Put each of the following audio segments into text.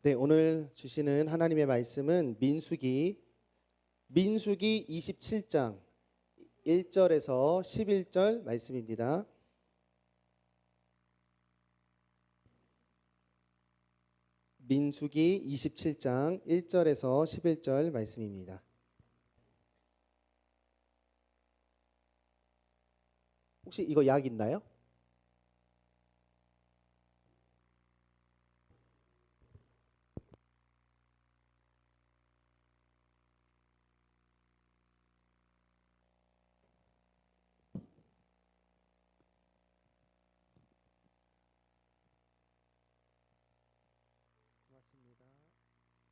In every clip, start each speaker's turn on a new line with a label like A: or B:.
A: 네, 오늘 주시는 하나님의 말씀은 민수기 27장 1절에서 11절 말씀입니다. 민수기 27장 1절에서 11절 말씀입니다. 혹시 이거 약 있나요?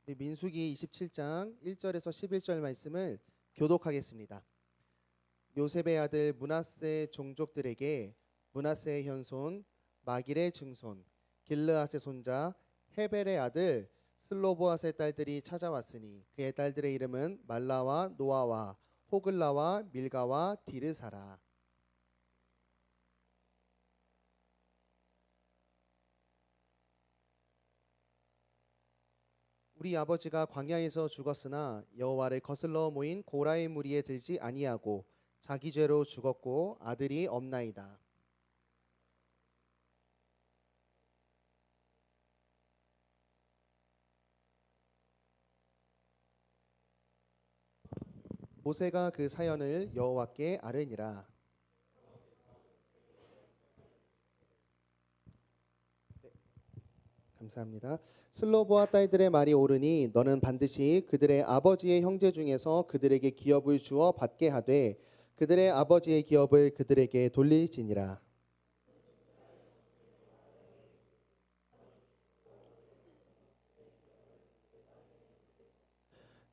A: 네, 민수기 27장 1절에서 11절 말씀을 교독하겠습니다. 요셉의 아들 므낫세 종족들에게 므낫세의 현손 마길의 증손 길르앗의 손자 헤벨의 아들 슬로보앗의 딸들이 찾아왔으니 그의 딸들의 이름은 말라와 노아와 호글라와 밀가와 디르사라. 우리 아버지가 광야에서 죽었으나 여호와를 거슬러 모인 고라의 무리에 들지 아니하고 자기 죄로 죽었고 아들이 없나이다. 모세가 그 사연을 여호와께 아뢰니라. 감사합니다. 슬로보와 딸들의 말이 옳으니 너는 반드시 그들의 아버지의 형제 중에서 그들에게 기업을 주어 받게 하되 그들의 아버지의 기업을 그들에게 돌릴지니라.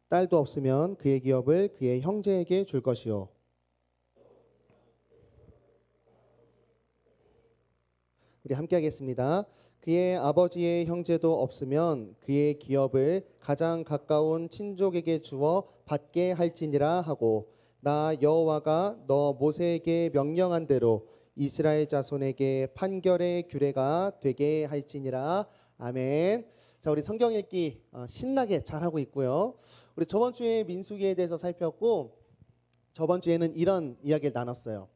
A: 딸도 없으면 그의 기업을 그의 형제에게 줄 것이요. 우리 함께 하겠습니다. 그의 아버지의 형제도 없으면 그의 기업을 가장 가까운 친족에게 주어 받게 할지니라 하고 나 여호와가 너 모세에게 명령한 대로 이스라엘 자손에게 판결의 규례가 되게 할지니라. 아멘. 자, 우리 성경 읽기 신나게 잘하고 있고요. 우리 저번 주에 민수기에 대해서 살폈고 저번 주에는 이런 이야기를 나눴어요.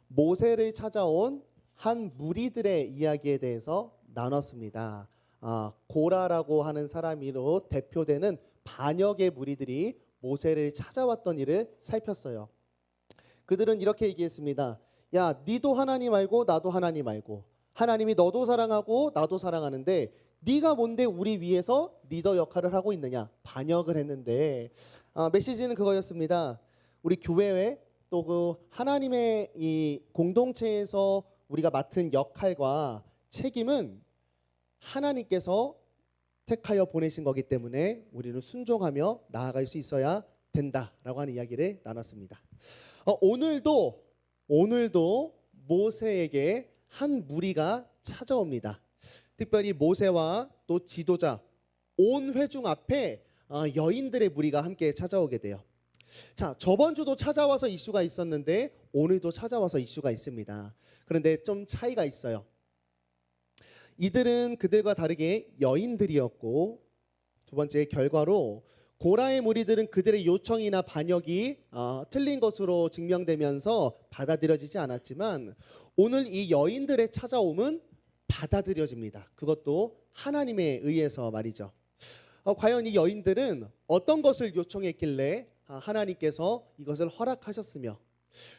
A: 모세를 찾아온 한 무리들의 이야기에 대해서 나눴습니다. 고라라고 하는 사람으로 대표되는 반역의 무리들이 모세를 찾아왔던 일을 살폈어요. 그들은 이렇게 얘기했습니다. 야, 니도 하나님 알고 나도 하나님 알고 하나님이 너도 사랑하고 나도 사랑하는데 네가 뭔데 우리 위에서 리더 역할을 하고 있느냐. 반역을 했는데 메시지는 그거였습니다. 우리 교회에 또 그 하나님의 이 공동체에서 우리가 맡은 역할과 책임은 하나님께서 택하여 보내신 거기 때문에 우리는 순종하며 나아갈 수 있어야 된다라고 하는 이야기를 나눴습니다. 오늘도 모세에게 한 무리가 찾아옵니다. 특별히 모세와 또 지도자 온 회중 앞에 여인들의 무리가 함께 찾아오게 돼요. 자, 저번 주도 찾아와서 이슈가 있었는데 오늘도 찾아와서 이슈가 있습니다. 그런데 좀 차이가 있어요. 이들은 그들과 다르게 여인들이었고 두 번째 결과로 고라의 무리들은 그들의 요청이나 반역이 틀린 것으로 증명되면서 받아들여지지 않았지만 오늘 이 여인들의 찾아옴은 받아들여집니다. 그것도 하나님에 의해서 말이죠. 과연 이 여인들은 어떤 것을 요청했길래 하나님께서 이것을 허락하셨으며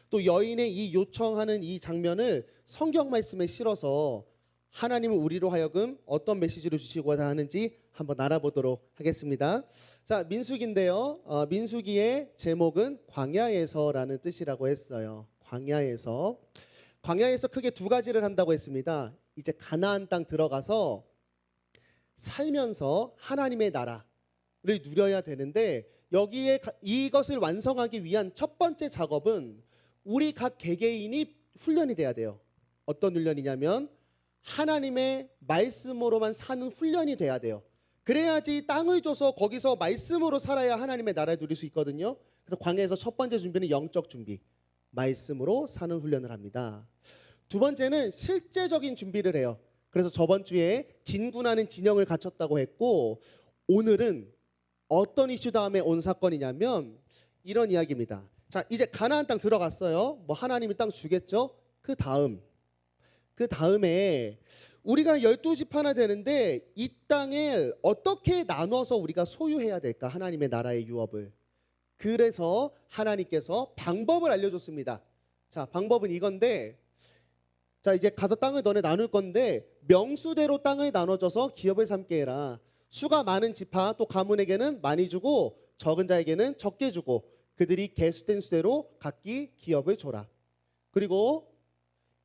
A: 또 여인의 이 요청하는 이 장면을 성경 말씀에 실어서 하나님은 우리로 하여금 어떤 메시지를 주시고자 하는지 한번 알아보도록 하겠습니다. 자, 민수기인데요. 민수기의 제목은 광야에서라는 뜻이라고 했어요. 광야에서 크게 두 가지를 한다고 했습니다. 이제 가나안 땅 들어가서 살면서 하나님의 나라를 누려야 되는데 여기에 이것을 완성하기 위한 첫 번째 작업은 우리 각 개개인이 훈련이 돼야 돼요. 어떤 훈련이냐면 하나님의 말씀으로만 사는 훈련이 돼야 돼요. 그래야지 땅을 줘서 거기서 말씀으로 살아야 하나님의 나라를 누릴 수 있거든요. 그래서 광야에서 첫 번째 준비는 영적 준비, 말씀으로 사는 훈련을 합니다. 두 번째는 실제적인 준비를 해요. 그래서 저번 주에 진군하는 진영을 갖췄다고 했고, 오늘은 어떤 이슈 다음에 온 사건이냐면 이런 이야기입니다. 자, 이제 가나안 땅 들어갔어요. 뭐 하나님이 땅 주겠죠? 그 다음에 우리가 12집 하나 되는데 이 땅을 어떻게 나눠서 우리가 소유해야 될까? 하나님의 나라의 유업을. 그래서 하나님께서 방법을 알려줬습니다. 자, 방법은 이건데, 자, 이제 가서 땅을 너네 나눌 건데 명수대로 땅을 나눠줘서 기업을 삼게 해라. 수가 많은 지파 또 가문에게는 많이 주고 적은 자에게는 적게 주고 그들이 계수된 수대로 각기 기업을 줘라. 그리고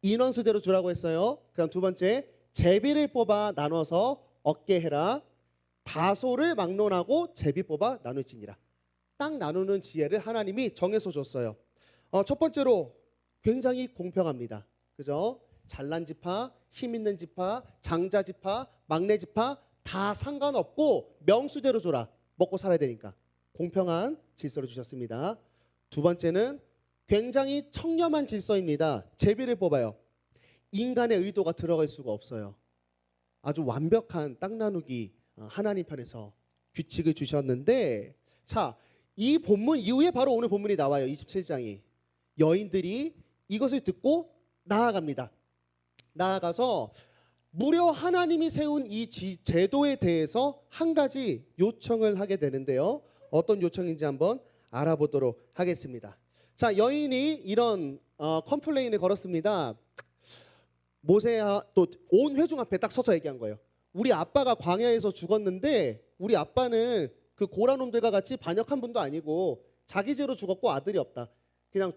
A: 인원수대로 주라고 했어요. 그다음 두 번째, 제비를 뽑아 나눠서 얻게 해라. 다소를 막론하고 제비 뽑아 나눌지니라. 땅 나누는 지혜를 하나님이 정해서 줬어요. 첫 번째로 굉장히 공평합니다. 그죠? 잘난 지파, 힘 있는 지파, 장자 지파, 막내 지파 다 상관없고 명수대로 줘라. 먹고 살아야 되니까. 공평한 질서를 주셨습니다. 두 번째는 굉장히 청렴한 질서입니다. 제비를 뽑아요. 인간의 의도가 들어갈 수가 없어요. 아주 완벽한 땅 나누기 하나님 편에서 규칙을 주셨는데, 자, 이 본문 이후에 바로 오늘 본문이 나와요. 27장이. 여인들이 이것을 듣고 나아갑니다. 나아가서 무려 하나님이 세운 이 제도에 대해서 한 가지 요청을 하게 되는데요. 어떤 요청인지 한번 알아보도록 하겠습니다. 자, 여인이 이런 컴플레인을 걸었습니다. 모세야, 또 온 회중 앞에 딱 서서 얘기한 거예요. 우리 아빠가 광야에서 죽었는데 우리 아빠는 그 고라놈들과 같이 반역한 분도 아니고 자기 죄로 죽었고 아들이 없다. 그냥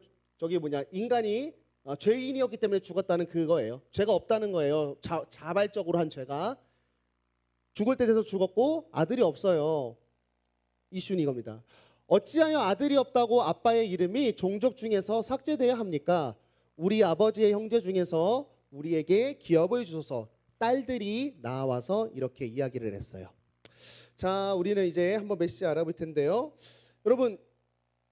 A: 인간이 죄인이었기 때문에 죽었다는 그거예요. 죄가 없다는 거예요. 자발적으로 한 죄가. 죽을 때 돼서 죽었고 아들이 없어요. 이슈는 이겁니다. 어찌하여 아들이 없다고 아빠의 이름이 종족 중에서 삭제돼야 합니까? 우리 아버지의 형제 중에서 우리에게 기업을 주소서. 딸들이 나와서 이렇게 이야기를 했어요. 자, 우리는 이제 한번 메시지 알아볼 텐데요. 여러분,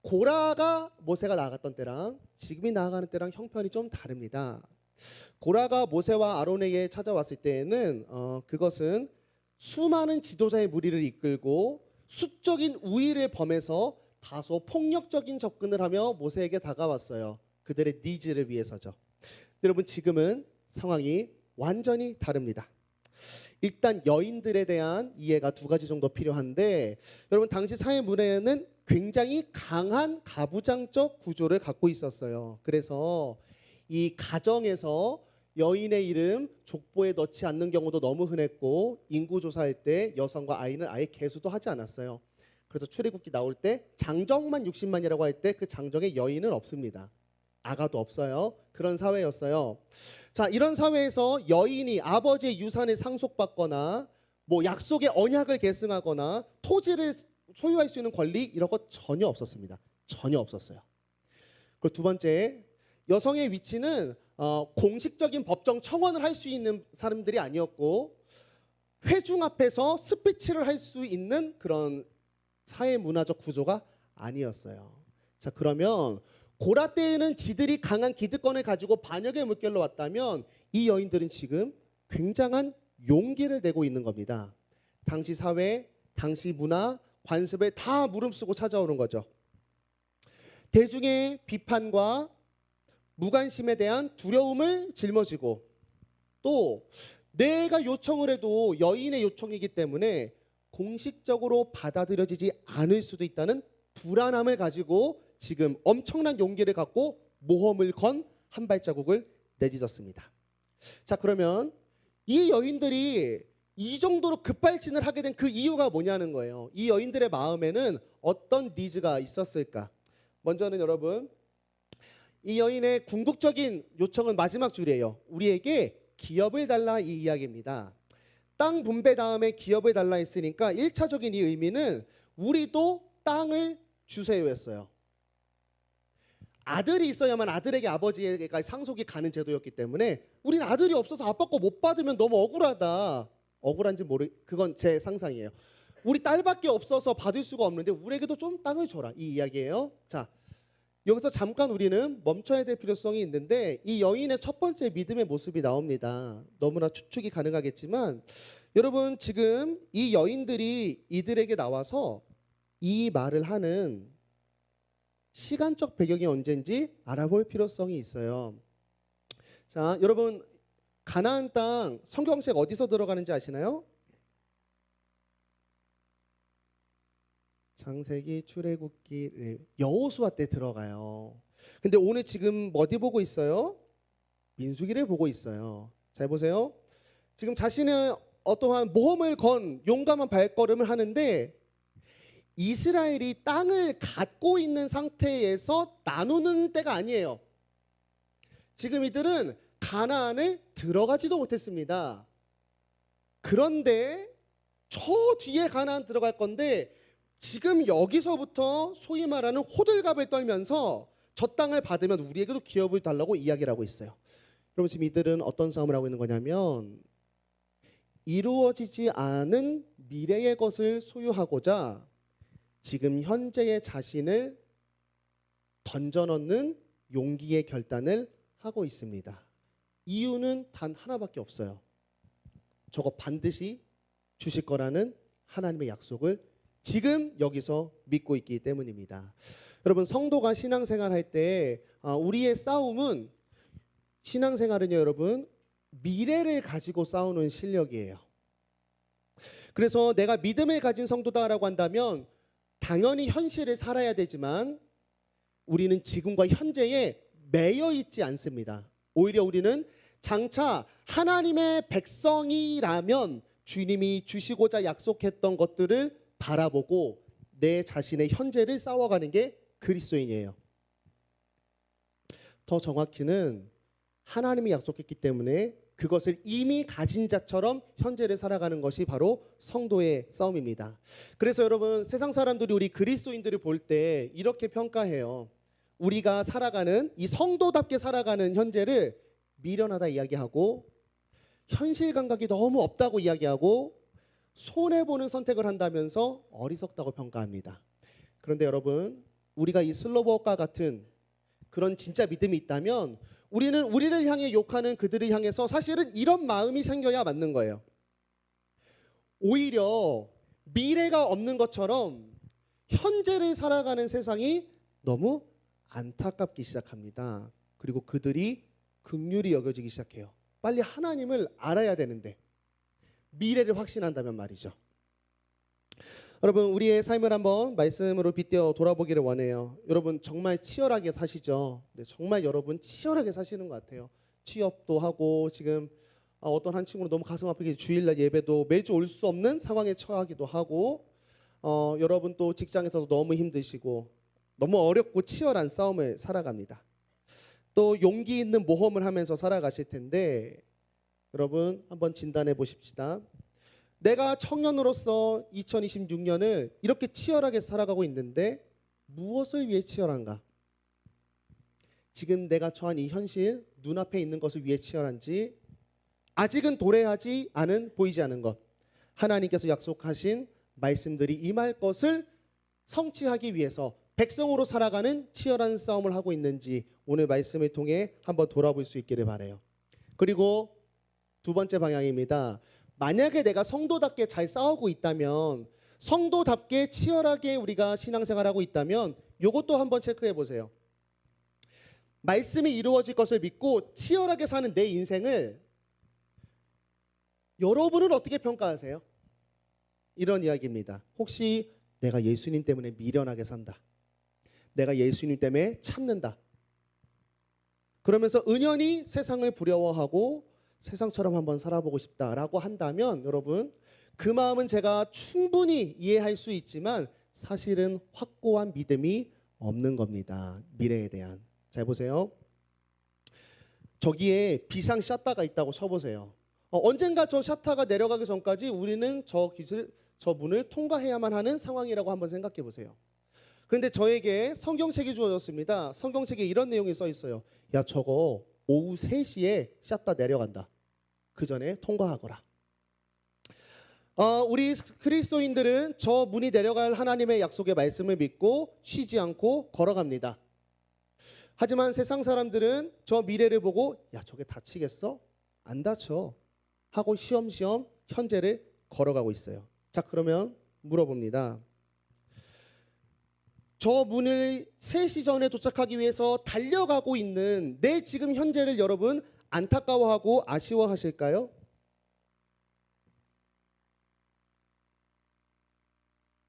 A: 고라가 모세가 나아갔던 때랑 지금이 나아가는 때랑 형편이 좀 다릅니다. 고라가 모세와 아론에게 찾아왔을 때에는 그것은 수많은 지도자의 무리를 이끌고 수적인 우위를 범해서 다소 폭력적인 접근을 하며 모세에게 다가왔어요. 그들의 니즈를 위해서죠. 여러분, 지금은 상황이 완전히 다릅니다. 일단 여인들에 대한 이해가 두 가지 정도 필요한데, 여러분, 당시 사회 문화에는 굉장히 강한 가부장적 구조를 갖고 있었어요. 그래서 이 가정에서 여인의 이름 족보에 넣지 않는 경우도 너무 흔했고, 인구조사할 때 여성과 아이는 아예 계수도 하지 않았어요. 그래서 출애굽기 나올 때 장정만 60만이라고 할 때 그 장정에 여인은 없습니다. 아가도 없어요. 그런 사회였어요. 자, 이런 사회에서 여인이 아버지의 유산을 상속받거나 뭐 약속의 언약을 계승하거나 토지를 소유할 수 있는 권리 이런 거 전혀 없었습니다. 전혀 없었어요. 그리고 두 번째, 여성의 위치는 공식적인 법정 청원을 할 수 있는 사람들이 아니었고, 회중 앞에서 스피치를 할 수 있는 그런 사회 문화적 구조가 아니었어요. 자, 그러면 고라 때에는 지들이 강한 기득권을 가지고 반역의 물결로 왔다면 이 여인들은 지금 굉장한 용기를 내고 있는 겁니다. 당시 사회, 당시 문화, 관습에 다 무릅쓰고 찾아오는 거죠. 대중의 비판과 무관심에 대한 두려움을 짊어지고, 또 내가 요청을 해도 여인의 요청이기 때문에 공식적으로 받아들여지지 않을 수도 있다는 불안함을 가지고 지금 엄청난 용기를 갖고 모험을 건 한 발자국을 내딛었습니다. 자, 그러면 이 여인들이 이 정도로 급발진을 하게 된 그 이유가 뭐냐는 거예요. 이 여인들의 마음에는 어떤 니즈가 있었을까? 먼저는 여러분, 이 여인의 궁극적인 요청은 마지막 줄이에요. 우리에게 기업을 달라, 이 이야기입니다. 땅 분배 다음에 기업을 달라 했으니까 1차적인 이 의미는 우리도 땅을 주세요 했어요. 아들이 있어야만 아들에게 아버지가 상속이 가는 제도였기 때문에 우리는 아들이 없어서 아빠 거 못 받으면 너무 억울하다. 억울한지 그건 제 상상이에요. 우리 딸밖에 없어서 받을 수가 없는데 우리에게도 좀 땅을 줘라, 이 이야기예요. 자, 여기서 잠깐 우리는 멈춰야 될 필요성이 있는데 이 여인의 첫 번째 믿음의 모습이 나옵니다. 너무나 추측이 가능하겠지만 여러분 지금 이 여인들이 이들에게 나와서 이 말을 하는 시간적 배경이 언젠지 알아볼 필요성이 있어요. 자, 여러분 가나안 땅 성경책 어디서 들어가는지 아시나요? 창세기, 출애굽기, 여호수아 때 들어가요. 근데 오늘 지금 어디 보고 있어요? 민수기를 보고 있어요. 잘 보세요. 지금 자신의 어떠한 모험을 건 용감한 발걸음을 하는데 이스라엘이 땅을 갖고 있는 상태에서 나누는 때가 아니에요. 지금 이들은 가나안에 들어가지도 못했습니다. 그런데 저 뒤에 가나안 들어갈 건데 지금 여기서부터 소위 말하는 호들갑을 떨면서 저 땅을 받으면 우리에게도 기업을 달라고 이야기를 하고 있어요. 여러분 지금 이들은 어떤 싸움을 하고 있는 거냐면 이루어지지 않은 미래의 것을 소유하고자 지금 현재의 자신을 던져넣는 용기의 결단을 하고 있습니다. 이유는 단 하나밖에 없어요. 저거 반드시 주실 거라는 하나님의 약속을 지금 여기서 믿고 있기 때문입니다. 여러분 성도가 신앙생활 할 때 우리의 싸움은 신앙생활은요 여러분 미래를 가지고 싸우는 실력이에요. 그래서 내가 믿음을 가진 성도다라고 한다면 당연히 현실을 살아야 되지만 우리는 지금과 현재에 매여 있지 않습니다. 오히려 우리는 장차 하나님의 백성이라면 주님이 주시고자 약속했던 것들을 바라보고 내 자신의 현재를 싸워가는 게 그리스도인이에요. 더 정확히는 하나님이 약속했기 때문에 그것을 이미 가진 자처럼 현재를 살아가는 것이 바로 성도의 싸움입니다. 그래서 여러분 세상 사람들이 우리 그리스도인들을 볼 때 이렇게 평가해요. 우리가 살아가는 이 성도답게 살아가는 현재를 미련하다 이야기하고 현실 감각이 너무 없다고 이야기하고 손해보는 선택을 한다면서 어리석다고 평가합니다. 그런데 여러분 우리가 이 슬로버과 같은 그런 진짜 믿음이 있다면 우리는 우리를 향해 욕하는 그들을 향해서 사실은 이런 마음이 생겨야 맞는 거예요. 오히려 미래가 없는 것처럼 현재를 살아가는 세상이 너무 안타깝기 시작합니다. 그리고 그들이 긍휼히 여겨지기 시작해요. 빨리 하나님을 알아야 되는데 미래를 확신한다면 말이죠. 여러분 우리의 삶을 한번 말씀으로 빗대어 돌아보기를 원해요. 여러분 정말 치열하게 사시죠. 네, 정말 여러분 치열하게 사시는 것 같아요. 취업도 하고 지금 어떤 한 친구는 너무 가슴 아프게 주일날 예배도 매주 올 수 없는 상황에 처하기도 하고 여러분 또 직장에서도 너무 힘드시고 너무 어렵고 치열한 싸움을 살아갑니다. 또 용기 있는 모험을 하면서 살아가실 텐데 여러분 한번 진단해 보십시다. 내가 청년으로서 2026년을 이렇게 치열하게 살아가고 있는데 무엇을 위해 치열한가? 지금 내가 처한 이 현실, 눈앞에 있는 것을 위해 치열한지 아직은 도래하지 않은 보이지 않은 것 하나님께서 약속하신 말씀들이 임할 것을 성취하기 위해서 백성으로 살아가는 치열한 싸움을 하고 있는지 오늘 말씀을 통해 한번 돌아볼 수 있기를 바라요. 그리고 두 번째 방향입니다. 만약에 내가 성도답게 잘 싸우고 있다면 성도답게 치열하게 우리가 신앙생활하고 있다면 이것도 한번 체크해 보세요. 말씀이 이루어질 것을 믿고 치열하게 사는 내 인생을 여러분은 어떻게 평가하세요? 이런 이야기입니다. 혹시 내가 예수님 때문에 미련하게 산다. 내가 예수님 때문에 참는다. 그러면서 은연히 세상을 부러워하고 세상처럼 한번 살아보고 싶다라고 한다면 여러분 그 마음은 제가 충분히 이해할 수 있지만 사실은 확고한 믿음이 없는 겁니다. 미래에 대한. 잘 보세요. 저기에 비상 샤타가 있다고 쳐보세요. 언젠가 저 샤타가 내려가기 전까지 우리는 저 문을 통과해야만 하는 상황이라고 한번 생각해 보세요. 그런데 저에게 성경책이 주어졌습니다. 성경책에 이런 내용이 써 있어요. 야 저거 오후 3시에 샷다 내려간다. 그 전에 통과하거라. 우리 그리스도인들은 저 문이 내려갈 하나님의 약속의 말씀을 믿고 쉬지 않고 걸어갑니다. 하지만 세상 사람들은 저 미래를 보고 야, 저게 다치겠어? 안 다쳐. 하고 시험시험 현재를 걸어가고 있어요. 자, 그러면 물어봅니다. 저 문을 3시 전에 도착하기 위해서 달려가고 있는 내 지금 현재를 여러분 안타까워하고 아쉬워하실까요?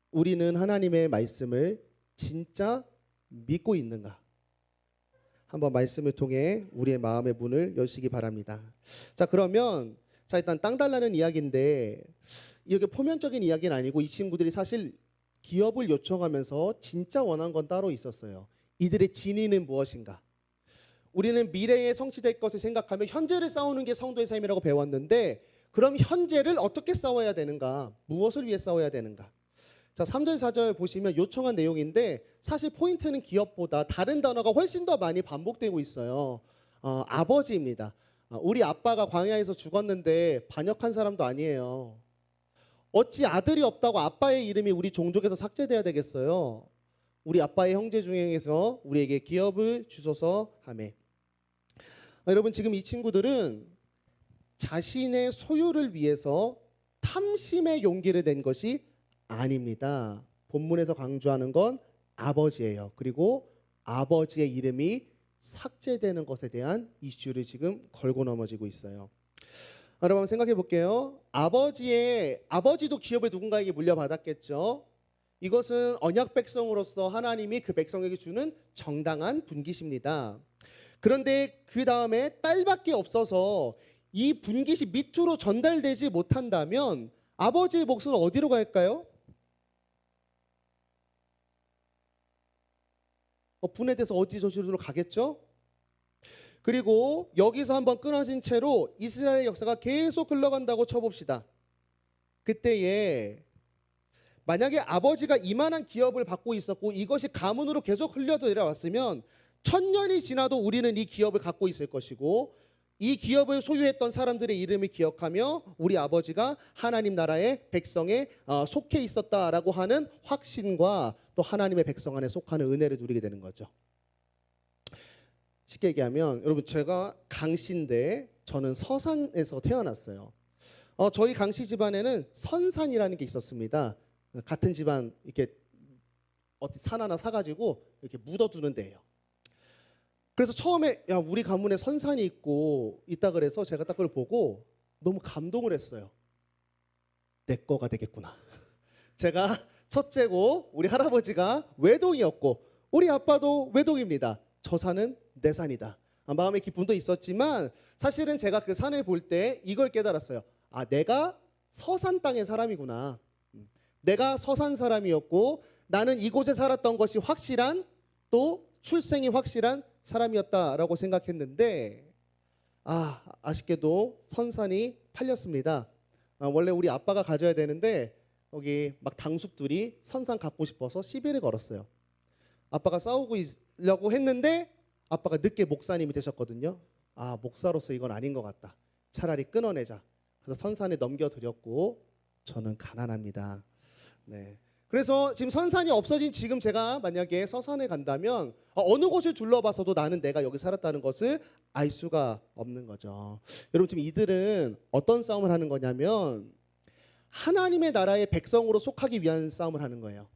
A: 우리는 하나님의 말씀을 진짜 믿고 있는가? 한번 말씀을 통해 우리의 마음의 문을 여시기 바랍니다. 자, 그러면 일단 땅 달라는 이야기인데 이렇게 표면적인 이야기는 아니고 이 친구들이 사실 기업을 요청하면서 진짜 원한 건 따로 있었어요. 이들의 진위는 무엇인가? 우리는 미래에 성취될 것을 생각하며 현재를 싸우는 게 성도의 삶이라고 배웠는데 그럼 현재를 어떻게 싸워야 되는가? 무엇을 위해 싸워야 되는가? 자, 3절 4절 보시면 요청한 내용인데 사실 포인트는 기업보다 다른 단어가 훨씬 더 많이 반복되고 있어요. 아버지입니다. 우리 아빠가 광야에서 죽었는데 반역한 사람도 아니에요. 어찌 아들이 없다고 아빠의 이름이 우리 종족에서 삭제돼야 되겠어요? 우리 아빠의 형제 중에서 우리에게 기업을 주소서 하매. 여러분, 지금 이 친구들은 자신의 소유를 위해서 탐심의 용기를 낸 것이 아닙니다. 본문에서 강조하는 건 아버지예요. 그리고 아버지의 이름이 삭제되는 것에 대한 이슈를 지금 걸고 넘어지고 있어요. 여러분 한번 생각해 볼게요. 아버지도 기업을 누군가에게 물려받았겠죠. 이것은 언약 백성으로서 하나님이 그 백성에게 주는 정당한 분깃입니다. 그런데 그 다음에 딸밖에 없어서 이 분깃이 밑으로 전달되지 못한다면 아버지의 몫은 어디로 갈까요? 분해돼서 어디 저리로 가겠죠? 그리고 여기서 한번 끊어진 채로 이스라엘의 역사가 계속 흘러간다고 쳐봅시다. 그때에 만약에 아버지가 이만한 기업을 받고 있었고 이것이 가문으로 계속 흘려 내려왔으면 1000년이 지나도 우리는 이 기업을 갖고 있을 것이고 이 기업을 소유했던 사람들의 이름을 기억하며 우리 아버지가 하나님 나라의 백성에 속해 있었다라고 하는 확신과 또 하나님의 백성 안에 속하는 은혜를 누리게 되는 거죠. 쉽게 얘기하면 여러분 제가 강씨인데 저는 서산에서 태어났어요. 저희 강씨 집안에는 선산이라는 게 있었습니다. 같은 집안 이렇게 어디 산 하나 사가지고 이렇게 묻어두는 데예요. 그래서 처음에 야 우리 가문에 선산이 있다 그래서 제가 딱 그걸 보고 너무 감동을 했어요. 내 거가 되겠구나. 제가 첫째고 우리 할아버지가 외동이었고 우리 아빠도 외동입니다. 저 산은 내 산이다. 마음의 기쁨도 있었지만 사실은 제가 그 산을 볼 때 이걸 깨달았어요. 내가 서산 땅의 사람이구나. 내가 서산 사람이었고 나는 이곳에 살았던 것이 확실한 또 출생이 확실한 사람이었다라고 생각했는데 아쉽게도 선산이 팔렸습니다. 원래 우리 아빠가 가져야 되는데 여기 막 당숙들이 선산 갖고 싶어서 시비를 걸었어요. 아빠가 싸우고 있려고 했는데 아빠가 늦게 목사님이 되셨거든요. 목사로서 이건 아닌 것 같다. 차라리 끊어내자. 그래서 선산에 넘겨드렸고 저는 가난합니다. 네. 그래서 지금 선산이 없어진 지금 제가 만약에 서산에 간다면 어느 곳을 둘러봐서도 나는 내가 여기 살았다는 것을 알 수가 없는 거죠. 여러분 지금 이들은 어떤 싸움을 하는 거냐면 하나님의 나라의 백성으로 속하기 위한 싸움을 하는 거예요.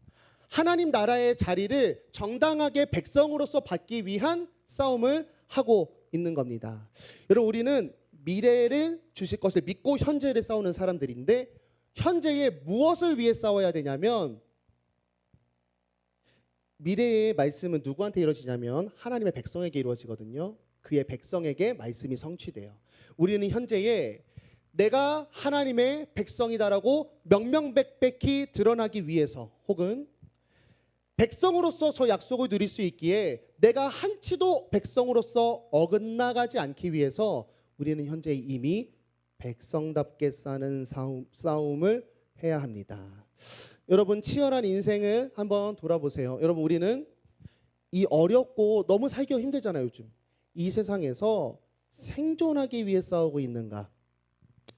A: 하나님 나라의 자리를 정당하게 백성으로서 받기 위한 싸움을 하고 있는 겁니다. 여러분 우리는 미래를 주실 것을 믿고 현재를 싸우는 사람들인데 현재에 무엇을 위해 싸워야 되냐면 미래의 말씀은 누구한테 이루어지냐면 하나님의 백성에게 이루어지거든요. 그의 백성에게 말씀이 성취돼요. 우리는 현재에 내가 하나님의 백성이다라고 명명백백히 드러나기 위해서 혹은 백성으로서 저 약속을 누릴 수 있기에 내가 한치도 백성으로서 어긋나가지 않기 위해서 우리는 현재 이미 백성답게 사는 싸움을 해야 합니다. 여러분 치열한 인생을 한번 돌아보세요. 여러분 우리는 이 어렵고 너무 살기가 힘들잖아요. 요즘 이 세상에서 생존하기 위해 싸우고 있는가?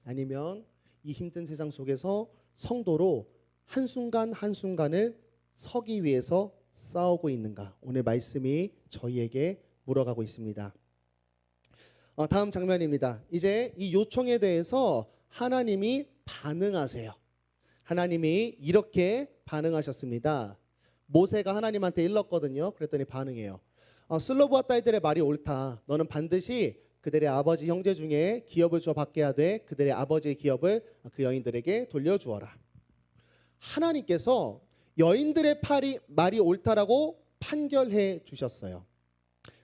A: 아니면 이 힘든 세상 속에서 성도로 한순간 한순간을 서기 위해서 싸우고 있는가? 오늘 말씀이 저희에게 물어가고 있습니다. 다음 장면입니다. 이제 이 요청에 대해서 하나님이 반응하세요. 하나님이 이렇게 반응하셨습니다. 모세가 하나님한테 일렀거든요. 그랬더니 반응해요. 슬로브와 딸들의 말이 옳다. 너는 반드시 그들의 아버지 형제 중에 기업을 줘 받게 하되 그들의 아버지의 기업을 그 여인들에게 돌려주어라. 하나님께서 여인들의 말이 옳다라고 판결해 주셨어요.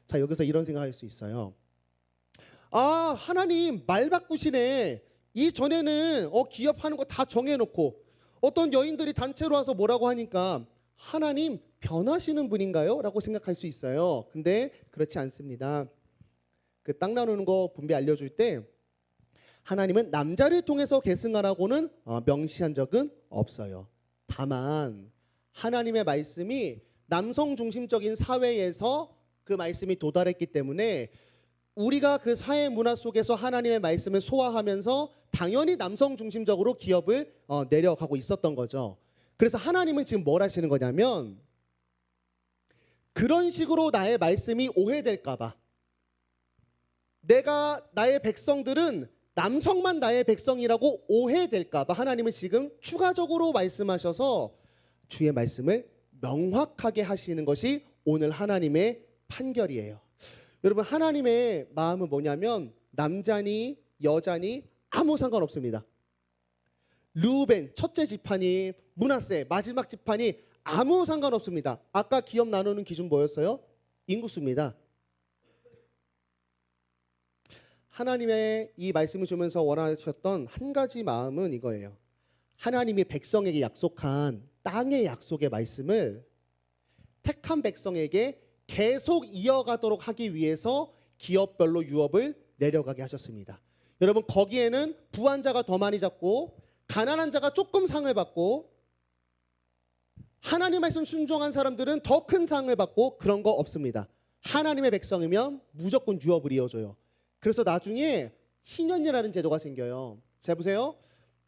A: 자, 여기서 이런 생각할 수 있어요. 하나님 말 바꾸시네. 이전에는 기업하는 거 다 정해놓고 어떤 여인들이 단체로 와서 뭐라고 하니까 하나님 변하시는 분인가요? 라고 생각할 수 있어요. 근데 그렇지 않습니다. 그 땅 나누는 거 분배 알려줄 때 하나님은 남자를 통해서 계승하라고는 명시한 적은 없어요. 다만 하나님의 말씀이 남성 중심적인 사회에서 그 말씀이 도달했기 때문에 우리가 그 사회 문화 속에서 하나님의 말씀을 소화하면서 당연히 남성 중심적으로 기업을 내려가고 있었던 거죠. 그래서 하나님은 지금 뭘 하시는 거냐면 그런 식으로 나의 말씀이 오해될까 봐 나의 백성들은 남성만 나의 백성이라고 오해될까 봐 하나님은 지금 추가적으로 말씀하셔서 주의 말씀을 명확하게 하시는 것이 오늘 하나님의 판결이에요. 여러분, 하나님의 마음은 뭐냐면 남자니 여자니 아무 상관없습니다. 르우벤 첫째 지파니 므낫세 마지막 지파니 아무 상관없습니다. 아까 기업 나누는 기준 뭐였어요? 인구수입니다. 하나님의 이 말씀을 주면서 원하셨던 한 가지 마음은 이거예요. 하나님이 백성에게 약속한 땅의 약속의 말씀을 택한 백성에게 계속 이어가도록 하기 위해서 기업별로 유업을 내려가게 하셨습니다. 여러분, 거기에는 부한 자가 더 많이 잡고 가난한 자가 조금 상을 받고 하나님 말씀 순종한 사람들은 더 큰 상을 받고 그런 거 없습니다. 하나님의 백성이면 무조건 유업을 이어줘요. 그래서 나중에 희년이라는 제도가 생겨요. 자, 보세요.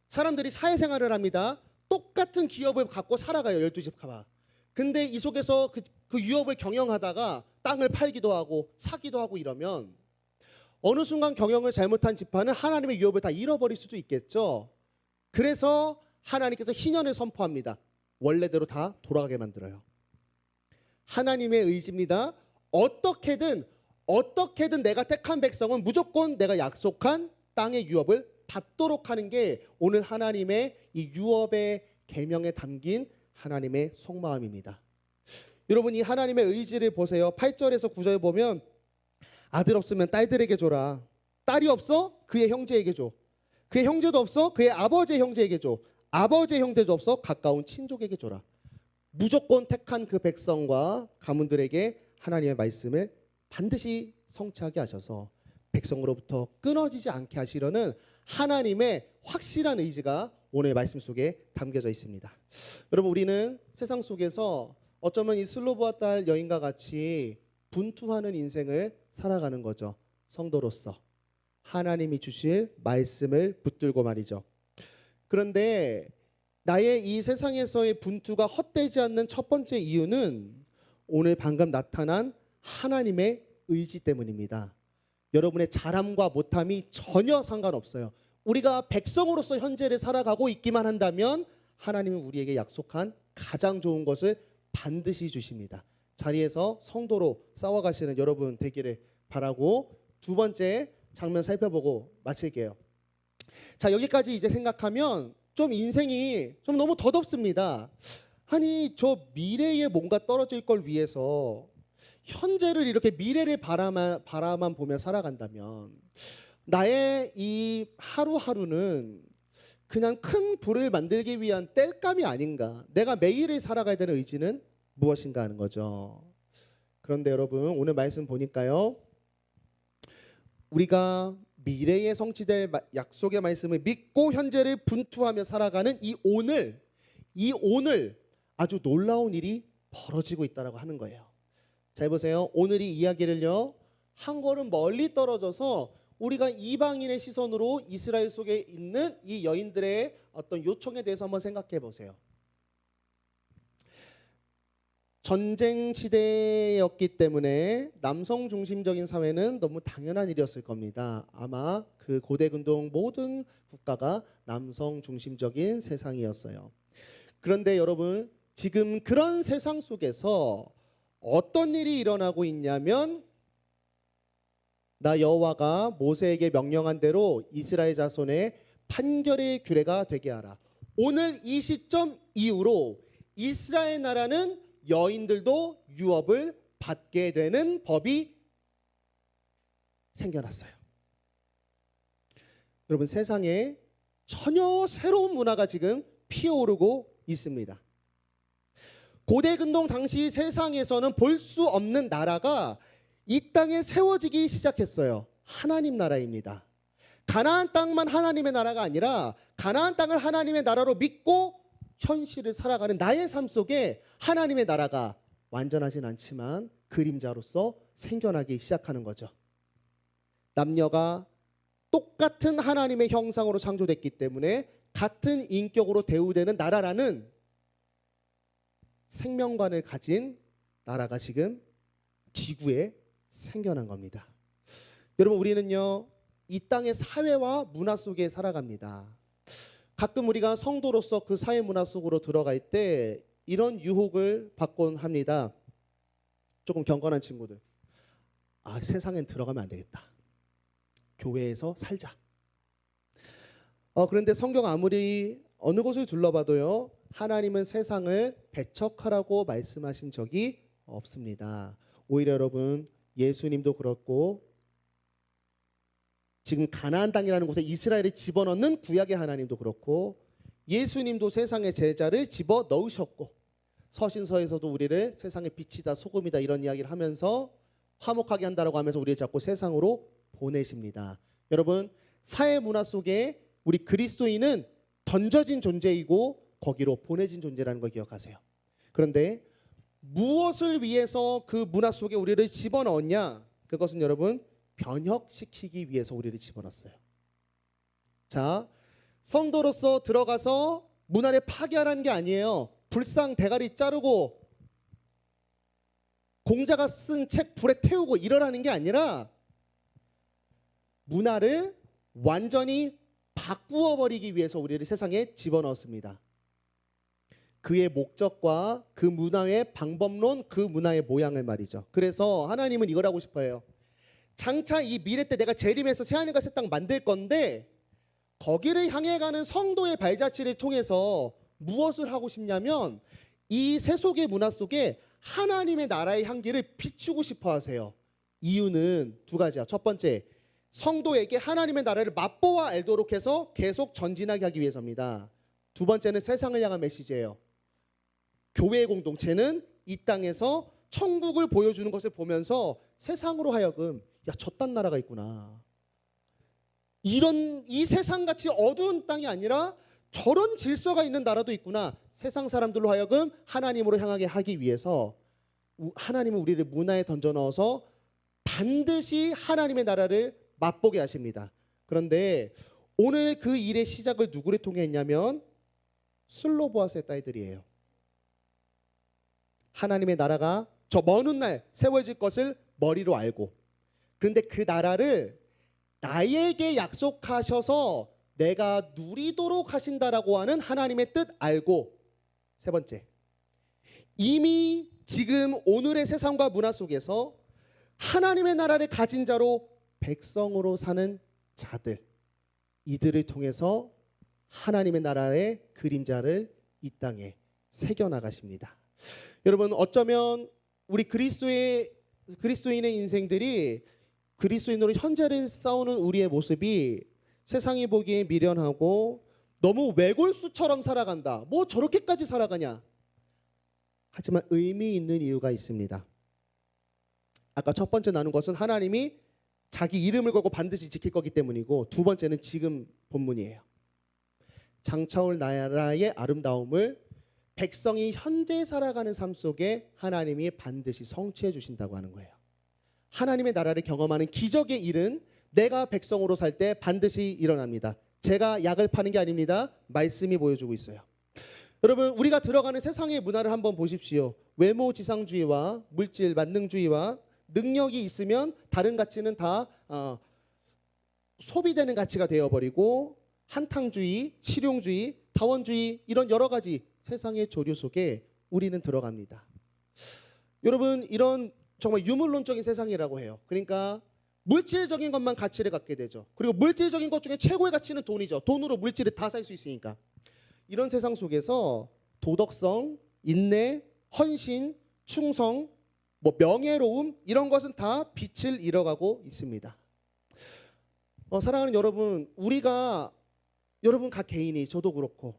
A: 사람들이 사회생활을 합니다. 똑같은 기업을 갖고 살아가요. 12집 가봐. 근데 이 속에서 그 유업을 경영하다가 땅을 팔기도 하고 사기도 하고 이러면 어느 순간 경영을 잘못한 집안은 하나님의 유업을 다 잃어버릴 수도 있겠죠. 그래서 하나님께서 희년을 선포합니다. 원래대로 다 돌아가게 만들어요. 하나님의 의지입니다. 어떻게든 내가 택한 백성은 무조건 내가 약속한 땅의 유업을 받도록 하는 게 오늘 하나님의 이 유업의 계명에 담긴 하나님의 속마음입니다. 여러분, 이 하나님의 의지를 보세요. 8절에서 9절 보면 아들 없으면 딸들에게 줘라. 딸이 없어? 그의 형제에게 줘. 그의 형제도 없어? 그의 아버지의 형제에게 줘. 아버지의 형제도 없어? 가까운 친족에게 줘라. 무조건 택한 그 백성과 가문들에게 하나님의 말씀을 반드시 성취하게 하셔서 백성으로부터 끊어지지 않게 하시려는 하나님의 확실한 의지가 오늘 말씀 속에 담겨져 있습니다. 여러분, 우리는 세상 속에서 어쩌면 이 슬로브와 딸 여인과 같이 분투하는 인생을 살아가는 거죠. 성도로서 하나님이 주실 말씀을 붙들고 말이죠. 그런데 나의 이 세상에서의 분투가 헛되지 않는 첫 번째 이유는 오늘 방금 나타난 하나님의 의지 때문입니다. 여러분의 잘함과 못함이 전혀 상관없어요. 우리가 백성으로서 현재를 살아가고 있기만 한다면 하나님은 우리에게 약속한 가장 좋은 것을 반드시 주십니다. 자리에서 성도로 싸워가시는 여러분 되기를 바라고 두 번째 장면 살펴보고 마칠게요. 자, 여기까지 이제 생각하면 좀 인생이 좀 너무 덧없습니다. 아니, 저 미래에 뭔가 떨어질 걸 위해서 현재를 이렇게 미래를 바라만 보며 살아간다면 나의 이 하루하루는 그냥 큰 불을 만들기 위한 땔감이 아닌가. 내가 매일을 살아가야 되는 의지는 무엇인가 하는 거죠. 그런데 여러분, 오늘 말씀 보니까요, 우리가 미래에 성취될 약속의 말씀을 믿고 현재를 분투하며 살아가는 이 오늘 아주 놀라운 일이 벌어지고 있다라고 하는 거예요. 잘 보세요. 오늘 이 이야기를요, 한 걸음 멀리 떨어져서 우리가 이방인의 시선으로 이스라엘 속에 있는 이 여인들의 어떤 요청에 대해서 한번 생각해 보세요. 전쟁 시대였기 때문에 남성 중심적인 사회는 너무 당연한 일이었을 겁니다. 아마 그 고대 근동 모든 국가가 남성 중심적인 세상이었어요. 그런데 여러분, 지금 그런 세상 속에서 어떤 일이 일어나고 있냐면, 나 여호와가 모세에게 명령한 대로 이스라엘 자손의 판결의 규례가 되게 하라. 오늘 이 시점 이후로 이스라엘 나라는 여인들도 유업을 받게 되는 법이 생겨났어요. 여러분, 세상에 전혀 새로운 문화가 지금 피어오르고 있습니다. 고대 근동 당시 세상에서는 볼 수 없는 나라가 이 땅에 세워지기 시작했어요. 하나님 나라입니다. 가나안 땅만 하나님의 나라가 아니라 가나안 땅을 하나님의 나라로 믿고 현실을 살아가는 나의 삶 속에 하나님의 나라가 완전하진 않지만 그림자로서 생겨나기 시작하는 거죠. 남녀가 똑같은 하나님의 형상으로 창조됐기 때문에 같은 인격으로 대우되는 나라라는 생명관을 가진 나라가 지금 지구에 생겨난 겁니다. 여러분, 우리는요, 이 땅의 사회와 문화 속에 살아갑니다. 가끔 우리가 성도로서 그 사회 문화 속으로 들어갈 때 이런 유혹을 받곤 합니다. 조금 경건한 친구들. 세상엔 들어가면 안 되겠다. 교회에서 살자. 그런데 성경 아무리 어느 곳을 둘러봐도요, 하나님은 세상을 배척하라고 말씀하신 적이 없습니다. 오히려 여러분, 예수님도 그렇고 지금 가나안 땅이라는 곳에 이스라엘을 집어넣는 구약의 하나님도 그렇고 예수님도 세상의 제자를 집어넣으셨고 서신서에서도 우리를 세상의 빛이다 소금이다 이런 이야기를 하면서 화목하게 한다라고 하면서 우리를 자꾸 세상으로 보내십니다. 여러분, 사회 문화 속에 우리 그리스도인은 던져진 존재이고 거기로 보내진 존재라는 걸 기억하세요. 그런데 무엇을 위해서 그 문화 속에 우리를 집어넣었냐? 그것은 여러분, 변혁시키기 위해서 우리를 집어넣었어요. 자, 성도로서 들어가서 문화를 파괴하라는 게 아니에요. 불상 대가리 자르고 공자가 쓴 책 불에 태우고 이러라는 게 아니라 문화를 완전히 바꾸어 버리기 위해서 우리를 세상에 집어넣었습니다. 그의 목적과 그 문화의 방법론, 그 문화의 모양을 말이죠. 그래서 하나님은 이걸 하고 싶어요. 장차 이 미래 때 내가 재림해서 새하늘과 새 땅 만들 건데 거기를 향해 가는 성도의 발자취를 통해서 무엇을 하고 싶냐면 이 세속의 문화 속에 하나님의 나라의 향기를 비추고 싶어 하세요. 이유는 두 가지야. 첫 번째, 성도에게 하나님의 나라를 맛보아 알도록 해서 계속 전진하게 하기 위해서입니다. 두 번째는 세상을 향한 메시지예요. 교회 공동체는 이 땅에서 천국을 보여주는 것을 보면서 세상으로 하여금 저딴 나라가 있구나. 이 세상같이 어두운 땅이 아니라 저런 질서가 있는 나라도 있구나. 세상 사람들로 하여금 하나님으로 향하게 하기 위해서 하나님은 우리를 문화에 던져 넣어서 반드시 하나님의 나라를 맛보게 하십니다. 그런데 오늘 그 일의 시작을 누구를 통해 했냐면 슬로보아스의 딸들이에요. 하나님의 나라가 저 먼 훗날 세워질 것을 머리로 알고, 그런데 그 나라를 나에게 약속하셔서 내가 누리도록 하신다라고 하는 하나님의 뜻 알고, 세 번째, 이미 지금 오늘의 세상과 문화 속에서 하나님의 나라를 가진 자로 백성으로 사는 자들, 이들을 통해서 하나님의 나라의 그림자를 이 땅에 새겨나가십니다. 여러분, 어쩌면 우리 그리스도인의 인생들이 그리스도인으로 현재를 싸우는 우리의 모습이 세상이 보기에 미련하고 너무 외골수처럼 살아간다. 뭐 저렇게까지 살아가냐. 하지만 의미 있는 이유가 있습니다. 아까 첫 번째 나눈 것은 하나님이 자기 이름을 걸고 반드시 지킬 거기 때문이고, 두 번째는 지금 본문이에요. 장차올 나라의 아름다움을 백성이 현재 살아가는 삶 속에 하나님이 반드시 성취해 주신다고 하는 거예요. 하나님의 나라를 경험하는 기적의 일은 내가 백성으로 살 때 반드시 일어납니다. 제가 약을 파는 게 아닙니다. 말씀이 보여주고 있어요. 여러분 우리가 들어가는 세상의 문화를 한번 보십시오. 외모 지상주의와 물질 만능주의와 능력이 있으면 다른 가치는 다 소비되는 가치가 되어버리고 한탕주의, 실용주의, 다원주의 이런 여러 가지 세상의 조류 속에 우리는 들어갑니다. 여러분 이런 정말 유물론적인 세상이라고 해요. 그러니까 물질적인 것만 가치를 갖게 되죠. 그리고 물질적인 것 중에 최고의 가치는 돈이죠. 돈으로 물질을 다 살 수 있으니까. 이런 세상 속에서 도덕성, 인내, 헌신, 충성, 명예로움 이런 것은 다 빛을 잃어가고 있습니다. 사랑하는 여러분, 여러분 각 개인이 저도 그렇고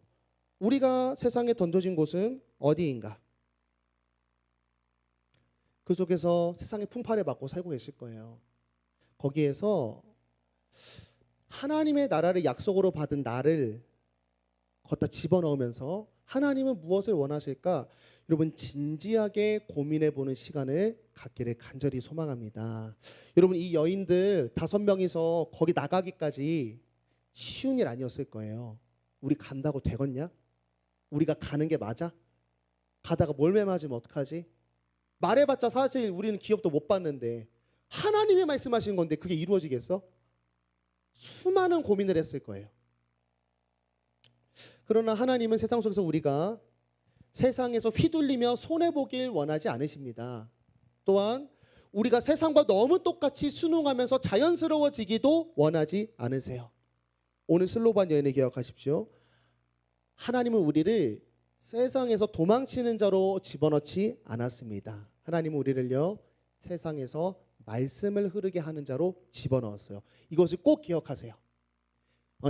A: 우리가 세상에 던져진 곳은 어디인가? 그 속에서 세상의 풍파를 맞고 살고 계실 거예요. 거기에서 하나님의 나라를 약속으로 받은 나를 걷다 집어넣으면서 하나님은 무엇을 원하실까? 여러분 진지하게 고민해 보는 시간을 갖기를 간절히 소망합니다. 여러분 이 여인들 5명이서 거기 나가기까지 쉬운 일 아니었을 거예요. 우리 간다고 되겠냐? 우리가 가는 게 맞아? 가다가 몰매 맞으면 어떡하지? 말해봤자 사실 우리는 기업도 못 받는데 하나님이 말씀하신 건데 그게 이루어지겠어? 수많은 고민을 했을 거예요. 그러나 하나님은 세상 속에서 우리가 세상에서 휘둘리며 손해보길 원하지 않으십니다. 또한 우리가 세상과 너무 똑같이 순응하면서 자연스러워지기도 원하지 않으세요. 오늘 슬로반 여인을 기억하십시오. 하나님은 우리를 세상에서 도망치는 자로 집어넣지 않았습니다. 하나님은 우리를요 세상에서 말씀을 흐르게 하는 자로 집어넣었어요. 이것을 꼭 기억하세요.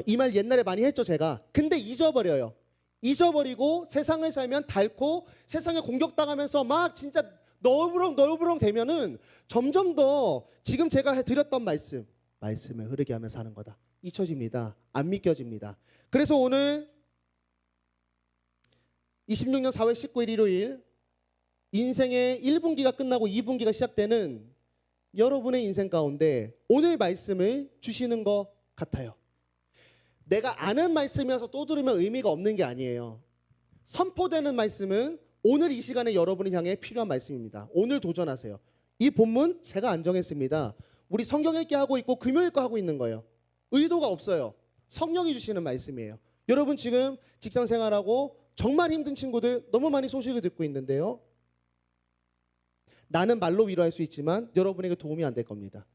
A: 이 말 옛날에 많이 했죠 제가. 근데 잊어버려요. 잊어버리고 세상을 살면 닳고 세상에 공격당하면서 막 진짜 널브렁 되면은 점점 더 지금 제가 드렸던 말씀을 흐르게 하면서 사는 거다. 잊혀집니다. 안 믿겨집니다. 그래서 오늘 26년 4월 19일 일요일 인생의 1분기가 끝나고 2분기가 시작되는 여러분의 인생 가운데 오늘 말씀을 주시는 것 같아요. 내가 아는 말씀이어서 또 들으면 의미가 없는 게 아니에요. 선포되는 말씀은 오늘 이 시간에 여러분을 향해 필요한 말씀입니다. 오늘 도전하세요. 이 본문 제가 안 정했습니다. 우리 성경 읽기 하고 있고 금요일 거 하고 있는 거예요. 의도가 없어요. 성령이 주시는 말씀이에요. 여러분 지금 직장 생활하고 정말 힘든 친구들 너무 많이 소식을 듣고 있는데요. 나는 말로 위로할 수 있지만 여러분에게 도움이 안 될 겁니다.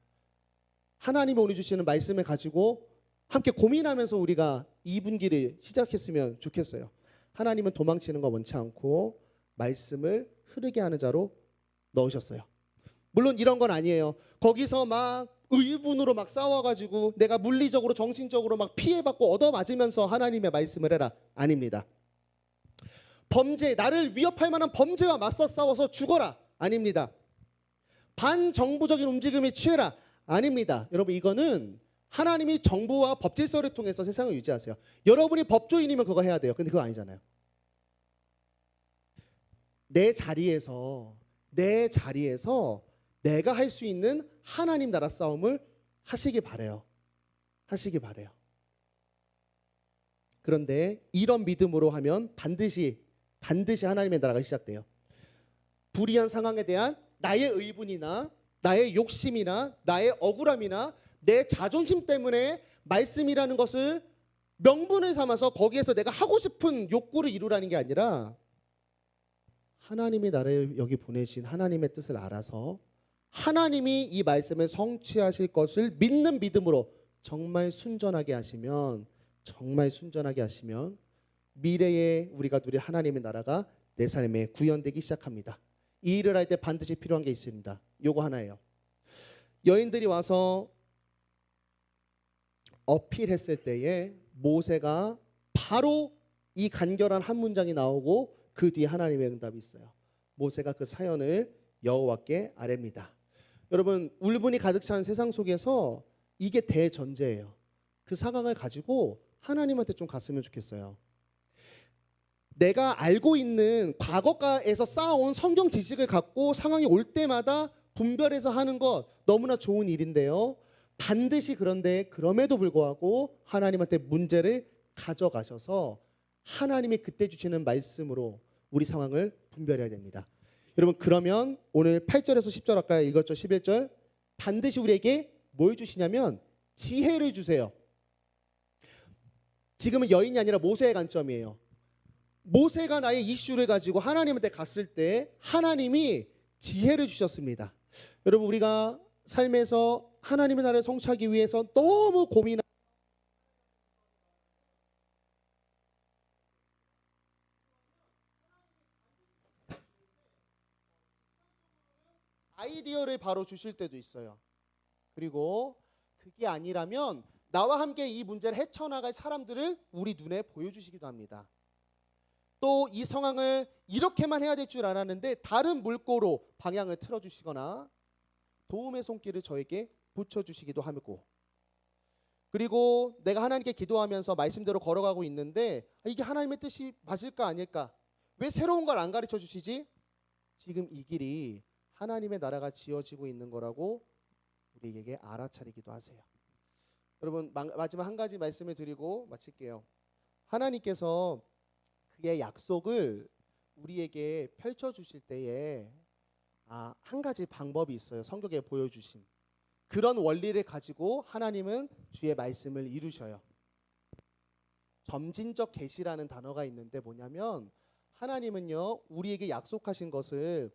A: 하나님이 오늘 주시는 말씀을 가지고 함께 고민하면서 우리가 2분기를 시작했으면 좋겠어요. 하나님은 도망치는 거 원치 않고 말씀을 흐르게 하는 자로 넣으셨어요. 물론 이런 건 아니에요. 거기서 막 의분으로 막 싸워가지고 내가 물리적으로 정신적으로 막 피해받고 얻어맞으면서 하나님의 말씀을 해라. 아닙니다. 범죄, 나를 위협할 만한 범죄와 맞서 싸워서 죽어라. 아닙니다. 반정부적인 움직임에 취해라. 아닙니다. 여러분 이거는 하나님이 정부와 법 질서를 통해서 세상을 유지하세요. 여러분이 법조인이면 그거 해야 돼요. 근데 그거 아니잖아요. 내 자리에서 내가 할 수 있는 하나님 나라 싸움을 하시기 바래요. 하시기 바래요. 그런데 이런 믿음으로 하면 반드시 하나님의 나라가 시작돼요. 불의한 상황에 대한 나의 의분이나 나의 욕심이나 나의 억울함이나 내 자존심 때문에 말씀이라는 것을 명분을 삼아서 거기에서 내가 하고 싶은 욕구를 이루라는 게 아니라 하나님이 나를 여기 보내신 하나님의 뜻을 알아서 하나님이 이 말씀을 성취하실 것을 믿는 믿음으로 정말 순전하게 하시면 미래에 우리가 누릴 하나님의 나라가 내 삶에 구현되기 시작합니다. 이 일을 할 때 반드시 필요한 게 있습니다. 요거 하나예요. 여인들이 와서 어필했을 때에 모세가 바로 이 간결한 한 문장이 나오고 그 뒤에 하나님의 응답이 있어요. 모세가 그 사연을 여호와께 아뢰입니다. 여러분 울분이 가득 찬 세상 속에서 이게 대전제예요. 그 상황을 가지고 하나님한테 좀 갔으면 좋겠어요. 내가 알고 있는 과거가에서 쌓아온 성경 지식을 갖고 상황이 올 때마다 분별해서 하는 것 너무나 좋은 일인데요. 반드시 그런데 그럼에도 불구하고 하나님한테 문제를 가져가셔서 하나님이 그때 주시는 말씀으로 우리 상황을 분별해야 됩니다. 여러분, 그러면 오늘 8절에서 10절 아까 읽었죠? 11절. 반드시 우리에게 뭘 주시냐면 지혜를 주세요. 지금은 여인이 아니라 모세의 관점이에요. 모세가 나의 이슈를 가지고 하나님한테 갔을 때 하나님이 지혜를 주셨습니다. 여러분, 우리가 삶에서 하나님의 나라를 성취하기 위해서 너무 고민하는 아이디어를 바로 주실 때도 있어요. 그리고 그게 아니라면 나와 함께 이 문제를 헤쳐나갈 사람들을 우리 눈에 보여주시기도 합니다. 또 이 상황을 이렇게만 해야 될 줄 알았는데 다른 물꼬로 방향을 틀어주시거나 도움의 손길을 저에게 붙여주시기도 하고, 그리고 내가 하나님께 기도하면서 말씀대로 걸어가고 있는데 이게 하나님의 뜻이 맞을까 아닐까? 왜 새로운 걸 안 가르쳐 주시지? 지금 이 길이 하나님의 나라가 지어지고 있는 거라고 우리에게 알아차리기도 하세요. 여러분, 마지막 한 가지 말씀을 드리고 마칠게요. 하나님께서 그의 약속을 우리에게 펼쳐주실 때에 한 가지 방법이 있어요. 성경에 보여주신 그런 원리를 가지고 하나님은 주의 말씀을 이루셔요. 점진적 계시라는 단어가 있는데 뭐냐면 하나님은요 우리에게 약속하신 것을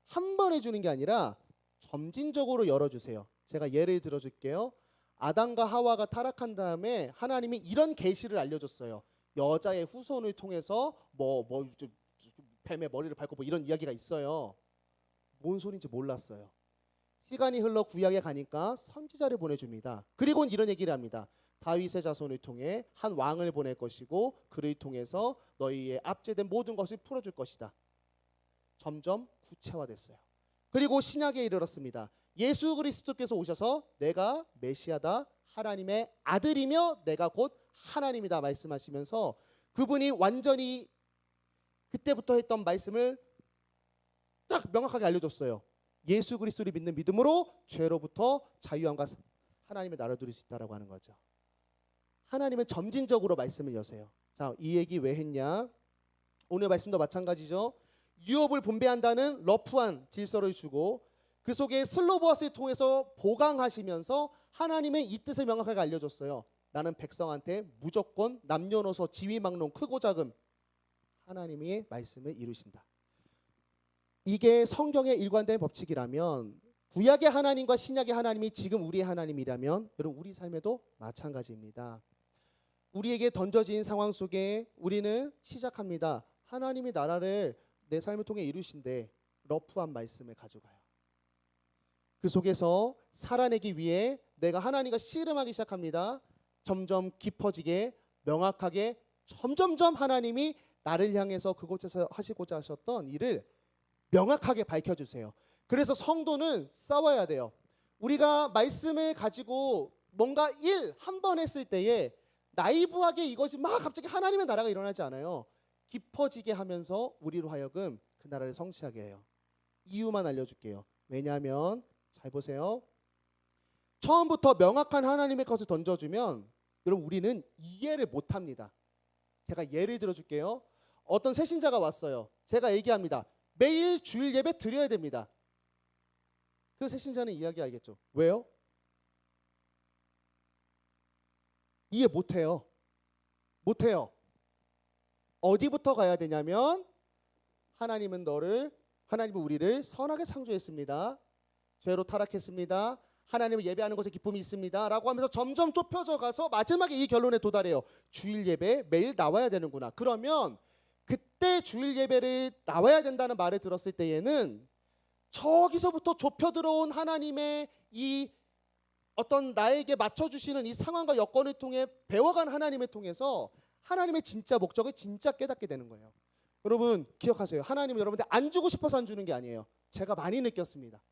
A: 한 번 해주는 게 아니라 점진적으로 열어주세요. 제가 예를 들어줄게요. 아담과 하와가 타락한 다음에 하나님이 이런 계시를 알려줬어요. 여자의 후손을 통해서 뱀의 머리를 밟고 이런 이야기가 있어요. 뭔 소리인지 몰랐어요. 시간이 흘러 구약에 가니까 선지자를 보내줍니다. 그리고 이런 얘기를 합니다. 다윗의 자손을 통해 한 왕을 보낼 것이고 그를 통해서 너희의 압제된 모든 것을 풀어줄 것이다. 점점 구체화됐어요. 그리고 신약에 이르렀습니다. 예수 그리스도께서 오셔서 내가 메시아다, 하나님의 아들이며 내가 곧 하나님이다 말씀하시면서 그분이 완전히 그때부터 했던 말씀을 딱 명확하게 알려줬어요. 예수 그리스도를 믿는 믿음으로 죄로부터 자유함과 하나님의 나라를 누릴 수 있다라고 하는 거죠. 하나님은 점진적으로 말씀을 여세요. 자, 이 얘기 왜 했냐? 오늘 말씀도 마찬가지죠. 유업을 분배한다는 러프한 질서를 주고 그 속에 슬로버스를 통해서 보강하시면서 하나님의 이 뜻을 명확하게 알려줬어요. 나는 백성한테 무조건 남녀노소 지위막론 크고 작음 하나님의 말씀을 이루신다. 이게 성경의 일관된 법칙이라면 구약의 하나님과 신약의 하나님이 지금 우리의 하나님이라면 여러분 우리 삶에도 마찬가지입니다. 우리에게 던져진 상황 속에 우리는 시작합니다. 하나님의 나라를 내 삶을 통해 이루신데 러프한 말씀을 가져가요. 그 속에서 살아내기 위해 내가 하나님과 씨름하기 시작합니다. 점점 깊어지게 명확하게 점점점 하나님이 나를 향해서 그곳에서 하시고자 하셨던 일을 명확하게 밝혀주세요. 그래서 성도는 싸워야 돼요. 우리가 말씀을 가지고 뭔가 일 한 번 했을 때에 나이브하게 이것이 막 갑자기 하나님의 나라가 일어나지 않아요. 깊어지게 하면서 우리로 하여금 그 나라를 성취하게 해요. 이유만 알려줄게요. 왜냐하면 잘 보세요. 처음부터 명확한 하나님의 것을 던져주면 여러분 우리는 이해를 못합니다. 제가 예를 들어줄게요. 어떤 새신자가 왔어요. 제가 얘기합니다. 매일 주일 예배 드려야 됩니다. 그 새신자는 이야기하겠죠. 왜요? 이해 못해요. 못해요. 어디부터 가야 되냐면 하나님은 우리를 선하게 창조했습니다. 죄로 타락했습니다. 하나님을 예배하는 것에 기쁨이 있습니다. 라고 하면서 점점 좁혀져 가서 마지막에 이 결론에 도달해요. 주일 예배 매일 나와야 되는구나. 그러면 그때 주일 예배를 나와야 된다는 말을 들었을 때에는 저기서부터 좁혀 들어온 하나님의 이 어떤 나에게 맞춰주시는 이 상황과 여건을 통해 배워간 하나님을 통해서 하나님의 진짜 목적을 진짜 깨닫게 되는 거예요. 여러분 기억하세요. 하나님은 여러분들 안 주고 싶어서 안 주는 게 아니에요. 제가 많이 느꼈습니다.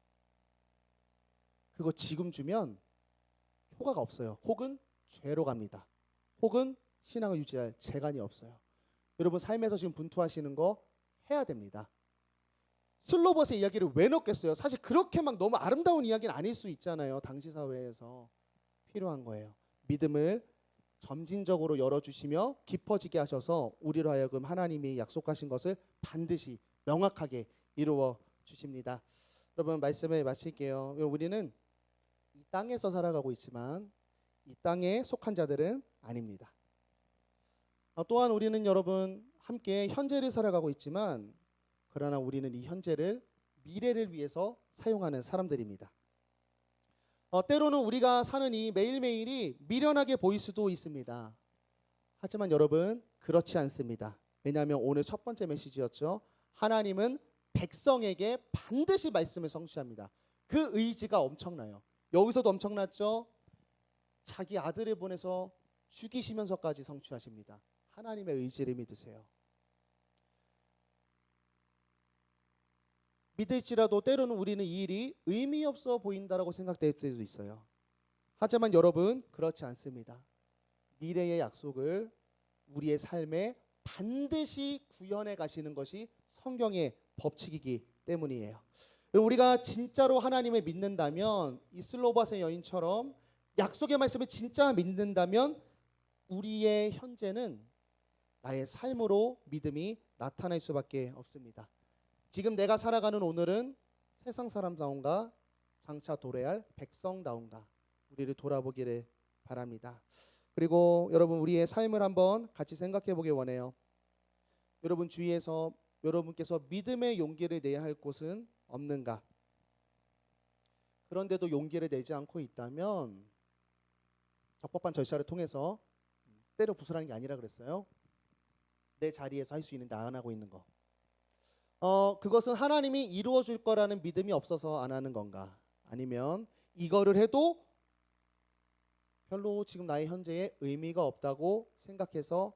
A: 그거 지금 주면 효과가 없어요. 혹은 죄로 갑니다. 혹은 신앙을 유지할 재간이 없어요. 여러분 삶에서 지금 분투하시는 거 해야 됩니다. 슬로버스의 이야기를 왜 넣겠어요? 사실 그렇게 막 너무 아름다운 이야기는 아닐 수 있잖아요. 당시 사회에서 필요한 거예요. 믿음을 점진적으로 열어주시며 깊어지게 하셔서 우리로 하여금 하나님이 약속하신 것을 반드시 명확하게 이루어 주십니다. 여러분 말씀을 마칠게요. 우리는 이 땅에서 살아가고 있지만 이 땅에 속한 자들은 아닙니다. 또한 우리는 여러분 함께 현재를 살아가고 있지만 그러나 우리는 이 현재를 미래를 위해서 사용하는 사람들입니다. 때로는 우리가 사는 이 매일매일이 미련하게 보일 수도 있습니다. 하지만 여러분 그렇지 않습니다. 왜냐하면 오늘 첫 번째 메시지였죠. 하나님은 백성에게 반드시 말씀을 성취합니다. 그 의지가 엄청나요. 여기서도 엄청났죠. 자기 아들을 보내서 죽이시면서까지 성취하십니다. 하나님의 의지를 믿으세요. 믿을지라도 때로는 우리는 이 일이 의미 없어 보인다라고 생각될 때도 있어요. 하지만 여러분 그렇지 않습니다. 미래의 약속을 우리의 삶에 반드시 구현해 가시는 것이 성경의 법칙이기 때문이에요. 우리가 진짜로 하나님을 믿는다면 이 슬로바스의 여인처럼 약속의 말씀을 진짜 믿는다면 우리의 현재는 나의 삶으로 믿음이 나타날 수밖에 없습니다. 지금 내가 살아가는 오늘은 세상 사람다운가 장차 도래할 백성다운가 우리를 돌아보기를 바랍니다. 그리고 여러분 우리의 삶을 한번 같이 생각해 보길 원해요. 여러분 주위에서 여러분께서 믿음의 용기를 내야 할 곳은 없는가? 그런데도 용기를 내지 않고 있다면 적법한 절차를 통해서 때려 부수라는 게 아니라 그랬어요. 내 자리에서 할 수 있는데 안 하고 있는 거. 그것은 하나님이 이루어 줄 거라는 믿음이 없어서 안 하는 건가? 아니면 이거를 해도 별로 지금 나의 현재에 의미가 없다고 생각해서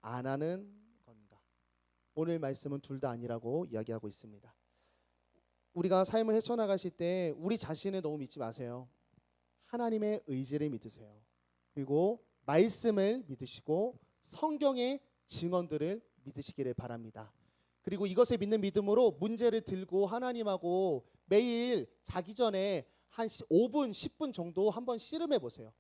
A: 안 하는 건가? 오늘 말씀은 둘 다 아니라고 이야기하고 있습니다. 우리가 삶을 헤쳐나가실 때 우리 자신을 너무 믿지 마세요. 하나님의 의지를 믿으세요. 그리고 말씀을 믿으시고 성경의 증언들을 믿으시기를 바랍니다. 그리고 이것을 믿는 믿음으로 문제를 들고 하나님하고 매일 자기 전에 한 5분, 10분 정도 한번 씨름해 보세요.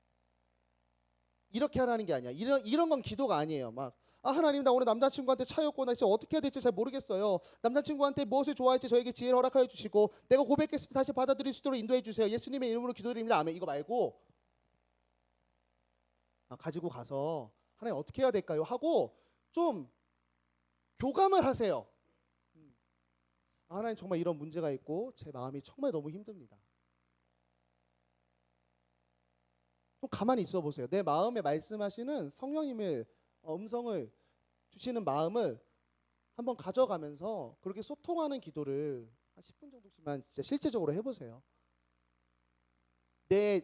A: 이렇게 하라는 게 아니야. 이런 건 기도가 아니에요. 막 하나님 나 오늘 남자친구한테 차였고 나 진짜 어떻게 해야 될지 잘 모르겠어요. 남자친구한테 무엇을 좋아할지 저에게 지혜를 허락하여 주시고 내가 고백했을 때 다시 받아들일 수 있도록 인도해 주세요. 예수님의 이름으로 기도드립니다. 아멘. 이거 말고 가지고 가서 하나님 어떻게 해야 될까요? 하고 좀 교감을 하세요. 하나님 정말 이런 문제가 있고 제 마음이 정말 너무 힘듭니다. 좀 가만히 있어 보세요. 내 마음에 말씀하시는 성령님의 음성을 주시는 마음을 한번 가져가면서 그렇게 소통하는 기도를 한 10분 정도씩만 진짜 실제적으로 해보세요. 내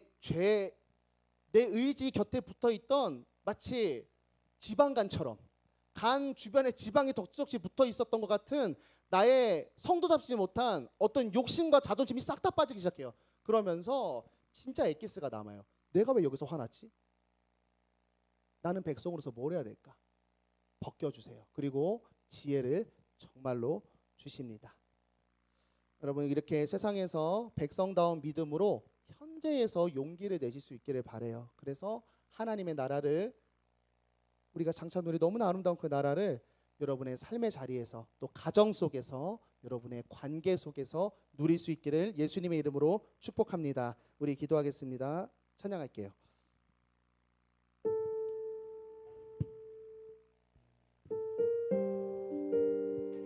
A: 의지 곁에 붙어있던 마치 지방간처럼 간 주변에 지방이 덕지덕지 붙어 있었던 것 같은 나의 성도답지 못한 어떤 욕심과 자존심이 싹 다 빠지기 시작해요. 그러면서 진짜 엑기스가 남아요. 내가 왜 여기서 화났지? 나는 백성으로서 뭘 해야 될까? 벗겨주세요. 그리고 지혜를 정말로 주십니다. 여러분 이렇게 세상에서 백성다운 믿음으로 현재에서 용기를 내실 수 있기를 바라요. 그래서 하나님의 나라를 우리가 장차 누리 너무나 아름다운 그 나라를 여러분의 삶의 자리에서 또 가정 속에서 여러분의 관계 속에서 누릴 수 있기를 예수님의 이름으로 축복합니다. 우리 기도하겠습니다. 찬양할게요.